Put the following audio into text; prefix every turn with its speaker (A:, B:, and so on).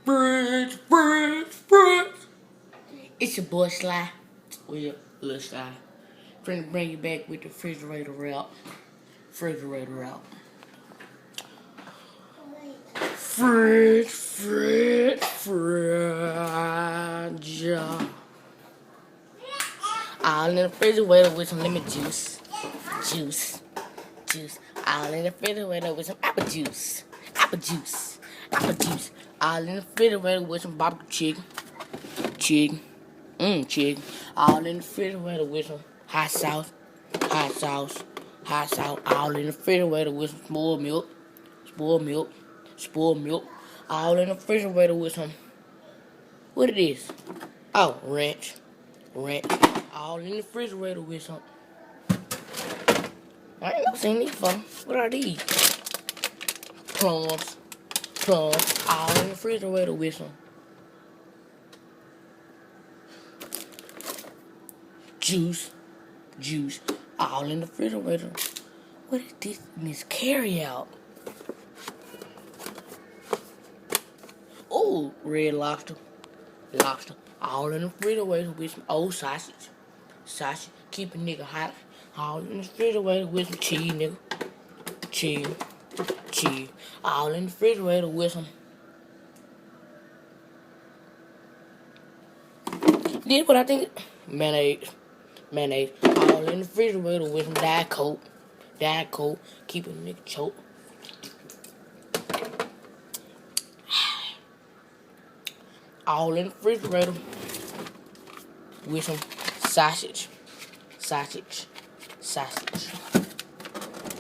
A: Fridge. It's your boy Sly. Well, Lil Sly. Trying to bring you back with the refrigerator route. Fridge. All in the refrigerator with some lemon juice. All in the refrigerator with some apple juice. All in the refrigerator with some barbecue chicken. Chicken. All in the refrigerator with some hot sauce. All in the refrigerator with some spoiled milk. All in the refrigerator with some, what it is? Oh, ranch. All in the refrigerator with some. I ain't never seen these before. What are these? Plums. All in the refrigerator with some. Juice. All in the refrigerator. What is this? This carry out. Oh, red lobster. All in the refrigerator with some old sausage. Keep a nigga hot. All in the refrigerator with some cheese, nigga. Cheese. All in the refrigerator with some. This what I think. Mayonnaise. All in the refrigerator with some Diet Coke. Keep a nigga choke. All in the refrigerator with some sausage.